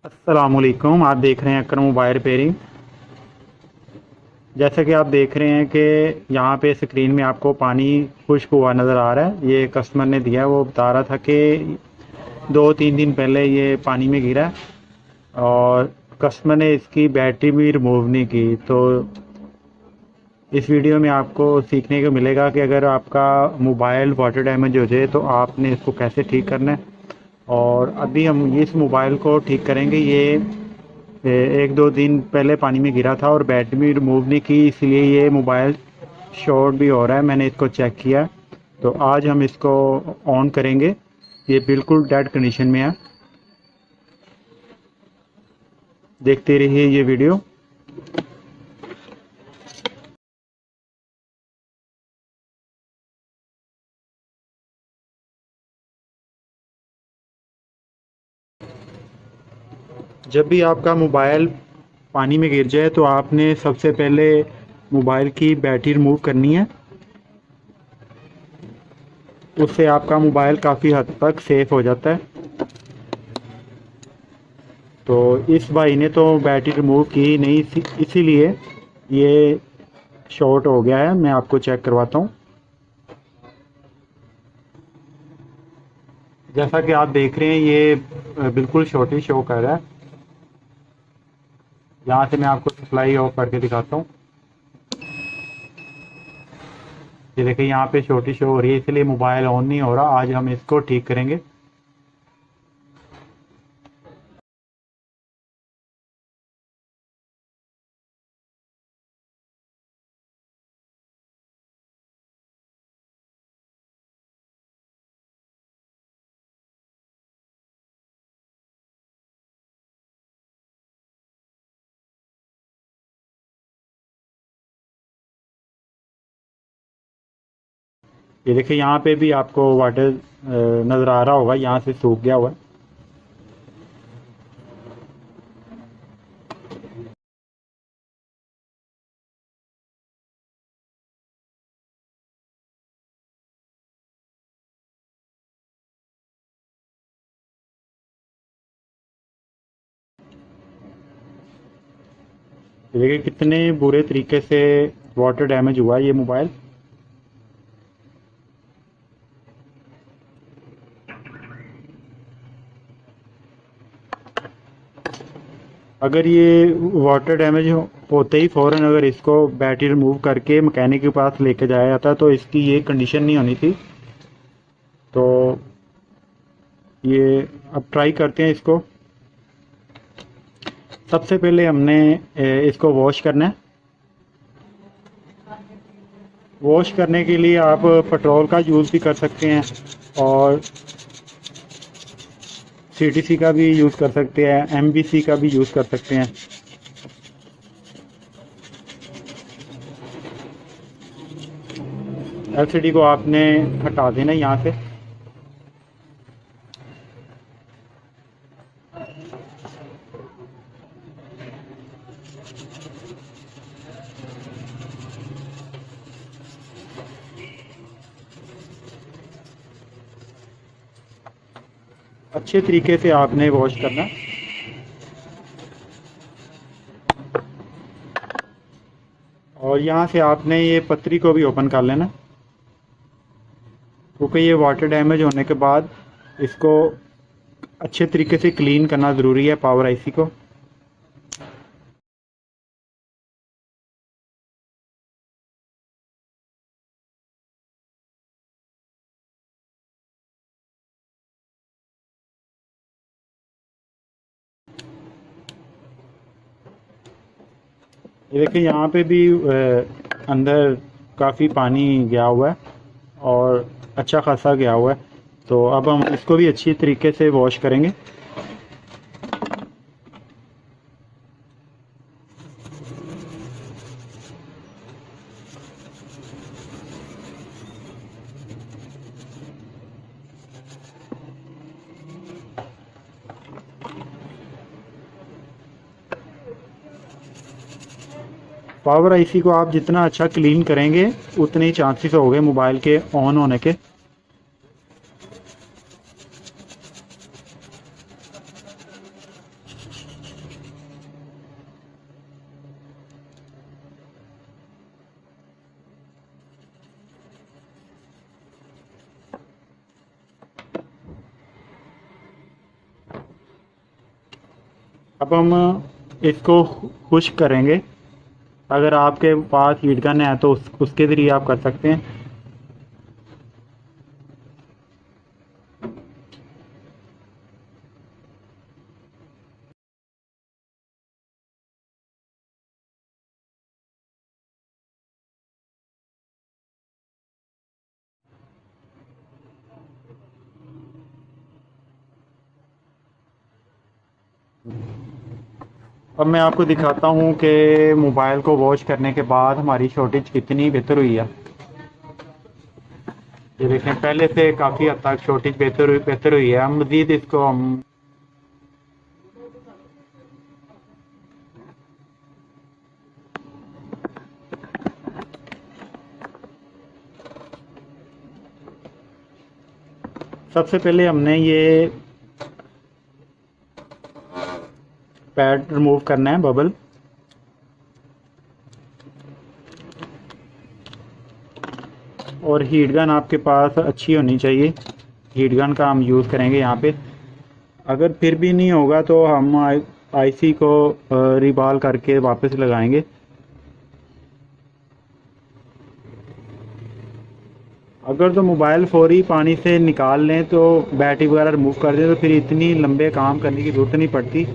अस्सलामुअलैकुम। आप देख रहे हैं अकरम मोबाइल रिपेयरिंग। जैसा कि आप देख रहे हैं कि यहाँ पे स्क्रीन में आपको पानी खुश्क हुआ नज़र आ रहा है। ये कस्टमर ने दिया है, वो बता रहा था कि 2-3 दिन पहले ये पानी में गिरा है और कस्टमर ने इसकी बैटरी भी रिमूव नहीं की। तो इस वीडियो में आपको सीखने को मिलेगा कि अगर आपका मोबाइल वाटर डैमेज हो जाए तो आपने इसको कैसे ठीक करना है। और अभी हम इस मोबाइल को ठीक करेंगे। ये 1-2 दिन पहले पानी में गिरा था और बैटरी भी रिमूव नहीं की, इसलिए ये मोबाइल शॉर्ट भी हो रहा है। मैंने इसको चेक किया, तो आज हम इसको ऑन करेंगे। ये बिल्कुल डेड कंडीशन में है। देखते रहिए ये वीडियो। जब भी आपका मोबाइल पानी में गिर जाए तो आपने सबसे पहले मोबाइल की बैटरी रिमूव करनी है। उससे आपका मोबाइल काफ़ी हद तक सेफ हो जाता है। तो इस भाई ने तो बैटरी रिमूव की नहीं, इसीलिए ये शॉर्ट हो गया है। मैं आपको चेक करवाता हूँ। जैसा कि आप देख रहे हैं ये बिल्कुल शॉर्ट ही शो कर रहा है। यहाँ से मैं आपको सप्लाई ऑफ करके दिखाता हूँ। ये देखिए यहाँ पे छोटी शो हो रही है, इसलिए मोबाइल ऑन नहीं हो रहा। आज हम इसको ठीक करेंगे। ये देखिए यहाँ पे भी आपको वाटर नज़र आ रहा होगा, यहाँ से सूख गया हुआ है। ये देखिए कितने बुरे तरीके से वाटर डैमेज हुआ है ये मोबाइल। अगर ये वाटर डैमेज होते ही फ़ौरन अगर इसको बैटरी रिमूव करके मैकेनिक के पास लेके जाया जाता तो इसकी ये कंडीशन नहीं होनी थी। तो ये अब ट्राई करते हैं इसको। सबसे पहले हमने इसको वॉश करना है। वॉश करने के लिए आप पेट्रोल का यूज़ भी कर सकते हैं और सीटीसी का भी यूज़ कर सकते हैं, एमबीसी का भी यूज़ कर सकते हैं। एलसीडी को आपने हटा देना यहाँ से। अच्छे तरीके से आपने वॉश करना। और यहाँ से आपने ये पतरी को भी ओपन कर लेना, क्योंकि ये वाटर डैमेज होने के बाद इसको अच्छे तरीके से क्लीन करना ज़रूरी है, पावर आईसी को। ये देखिए यहाँ पे भी अंदर काफ़ी पानी गया हुआ है और अच्छा खासा गया हुआ है। तो अब हम इसको भी अच्छी तरीके से वॉश करेंगे। पावर आईसी को आप जितना अच्छा क्लीन करेंगे उतने ही चांसेस हो गए मोबाइल के ऑन होने के। अब हम इसको खुश्क करेंगे। अगर आपके पास हीट गन है तो उसके ज़रिए आप कर सकते हैं। अब मैं आपको दिखाता हूँ कि मोबाइल को वॉश करने के बाद हमारी शॉर्टेज कितनी बेहतर हुई है। ये देखें, पहले से काफ़ी हद तक शॉर्टेज बेहतर हुई है। हम मज़ीद इसको हम सबसे पहले हमने ये पैड रिमूव करना है, बबल। और हीट गन आपके पास अच्छी होनी चाहिए। हीट गन का हम यूज़ करेंगे यहाँ पे। अगर फिर भी नहीं होगा तो हम आईसी को रिबॉल करके वापस लगाएंगे। अगर तो मोबाइल फौरी पानी से निकाल लें तो बैटरी वगैरह रिमूव कर दें तो फिर इतनी लंबे काम करने की ज़रूरत नहीं पड़ती।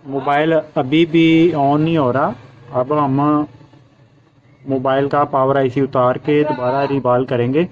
मोबाइल अभी भी ऑन नहीं हो रहा। अब हम मोबाइल का पावर आईसी उतार के दोबारा रिबॉल करेंगे।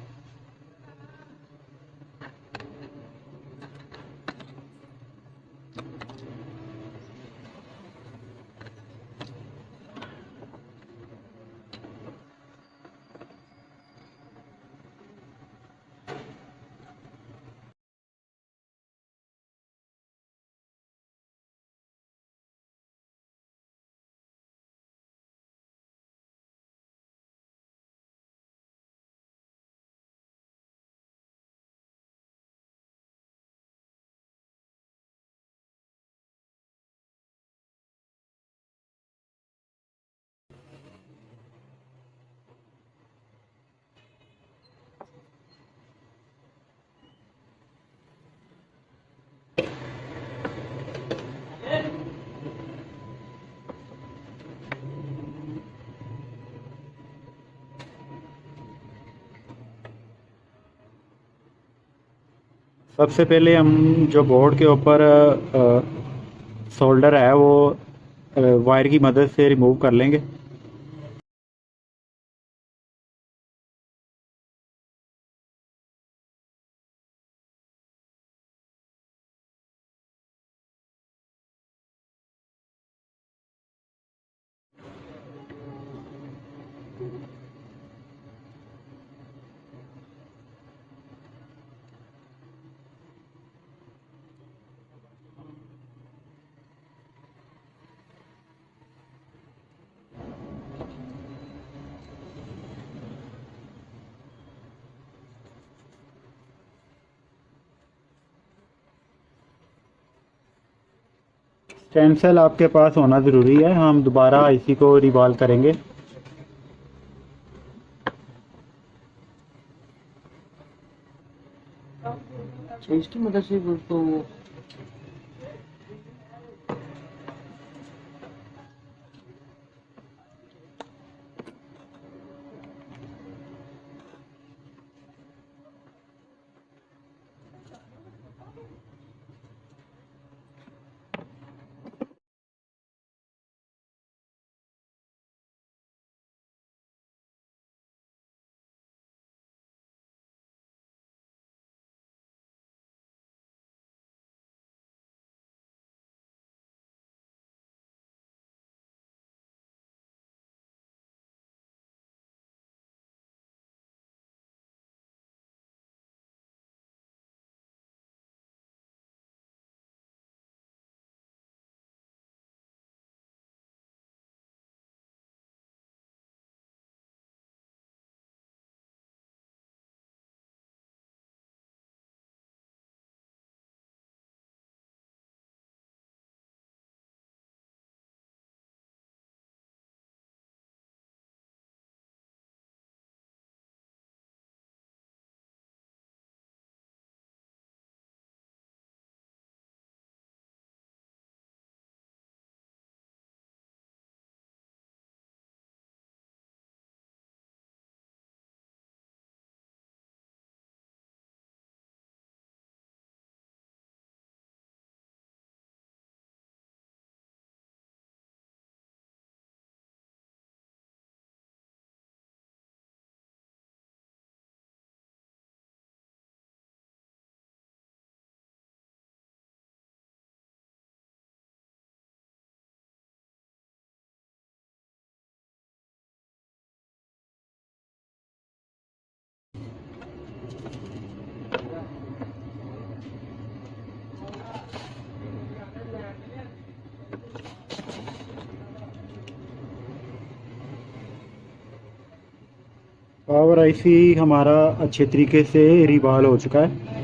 सबसे पहले हम जो बोर्ड के ऊपर सोल्डर है वो वायर की मदद से रिमूव कर लेंगे। स्टेम सेल आपके पास होना ज़रूरी है। हम दोबारा आईसी को रिवॉल्व करेंगे। अच्छा, इसकी मदद से तो पावर आईसी हमारा अच्छे तरीके से रिवॉल्व हो चुका है।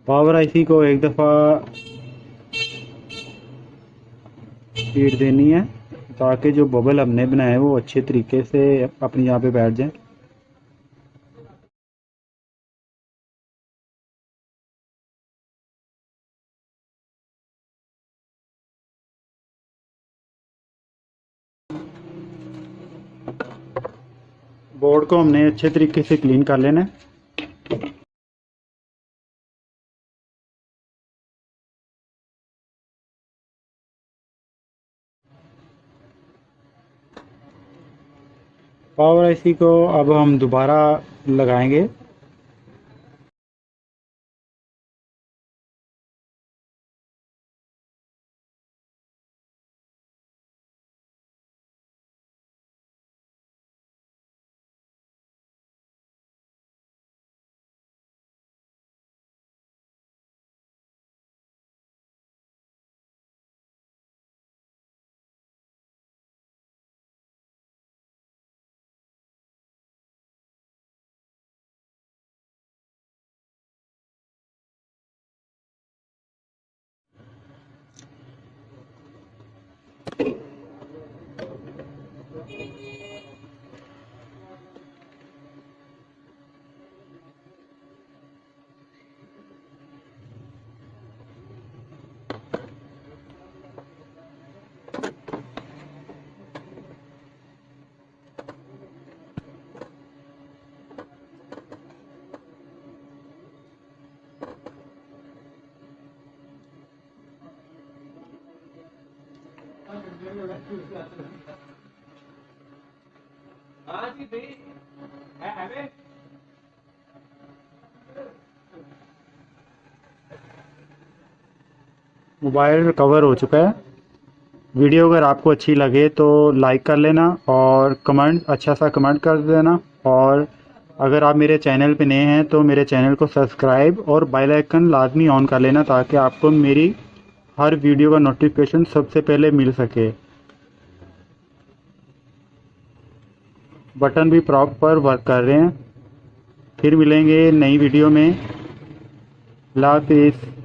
पावर आईसी को एक दफ़ा हीट देनी है ताकि जो बबल हमने बनाए वो अच्छे तरीके से अपनी जगह पे बैठ जाए। बोर्ड को हमने अच्छे तरीके से क्लीन कर लेना है। पावर आईसी को अब हम दोबारा लगाएंगे। मोबाइल कवर हो चुका है। वीडियो अगर आपको अच्छी लगे तो लाइक कर लेना और कमेंट अच्छा सा कमेंट कर देना। और अगर आप मेरे चैनल पे नए हैं तो मेरे चैनल को सब्सक्राइब और बेल आइकन लाजमी ऑन कर लेना ताकि आपको मेरी हर वीडियो का नोटिफिकेशन सबसे पहले मिल सके। बटन भी प्रॉपर वर्क कर रहे हैं। फिर मिलेंगे नई वीडियो में। अल्लाह हाफिज़।